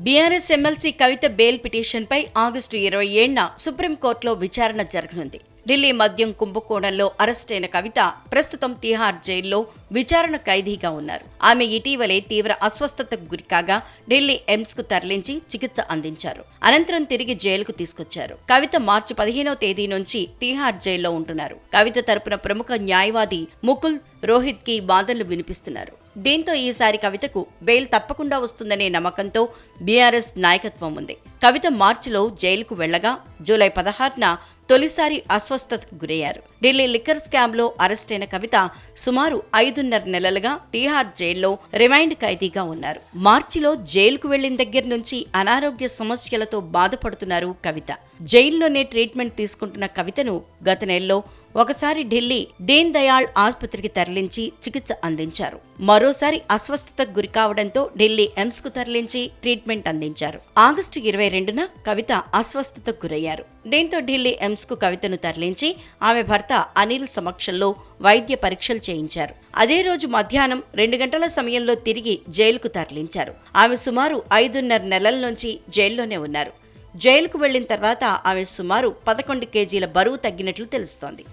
BRS MLC కవిత bail పిటిషన్పై August 27న సుప్రీంకోర్టులో విచారణ జరగనుంది. ఢిల్లీ మద్యం కుంభకోణంలో అరెస్టైన కవిత ప్రస్తుతం తిహార్ జైల్లో విచారణ ఖైదీగా ఉన్నారు. ఆమె ఇటీవలే తీవ్ర అస్వస్థతకు గురికాగా ఢిల్లీ ఎయిమ్స్ కు తరలించి చికిత్స అందించారు. అనంతరం తిరిగి జైలుకు తీసుకొచ్చారు. కవిత మార్చి 15వ తేదీ నుంచి తిహార్ జైల్లో ఉంటున్నారు. కవిత తరపున ప్రముఖ న్యాయవాది ముకుల్ రోహిత్ కి వాదనలు వినిపిస్తున్నారు. దీంతో ఈసారి కవితకు బెయిల్ తప్పకుండా వస్తుందనే నమ్మకంతో బీఆర్ఎస్ నాయకత్వం ఉంది. కవిత మార్చిలో జైలుకు వెళ్లగా జూలై 16న తొలిసారి అస్వస్థతకు గురయ్యారు. ఢిల్లీ లిక్కర్ స్కామ్ లో అరెస్టైన కవిత సుమారు 5.5 నెలలుగా తిహార్ జైల్లో రిమైండ్ ఖైదీగా ఉన్నారు. మార్చిలో జైలుకు వెళ్లిన దగ్గర నుంచి అనారోగ్య సమస్యలతో బాధపడుతున్నారు కవిత. జైల్లోనే ట్రీట్మెంట్ తీసుకుంటున్న కవితను గత నెలలో ఒకసారి ఢిల్లీ దీన్ దయాళ్ ఆసుపత్రికి తరలించి చికిత్స అందించారు. మరోసారి అస్వస్థతకు గురికావడంతో ఢిల్లీ ఎయిమ్స్ కు తరలించి ట్రీట్మెంట్ అందించారు. ఆగస్టు 22న కవిత అస్వస్థతకు గురయ్యారు. దీంతో ఢిల్లీ ఎయిమ్స్ కు కవితను తరలించి ఆమె భర్త అనిల్ సమక్షంలో వైద్య పరీక్షలు చేయించారు. అదే రోజు మధ్యాహ్నం 2 గంటల సమయంలో తిరిగి జైలుకు తరలించారు. ఆమె సుమారు 5.5 నెలల నుంచి జైల్లోనే ఉన్నారు. జైలుకు వెళ్లిన తర్వాత ఆమె సుమారు 11 కేజీల బరువు తగ్గినట్లు తెలుస్తోంది.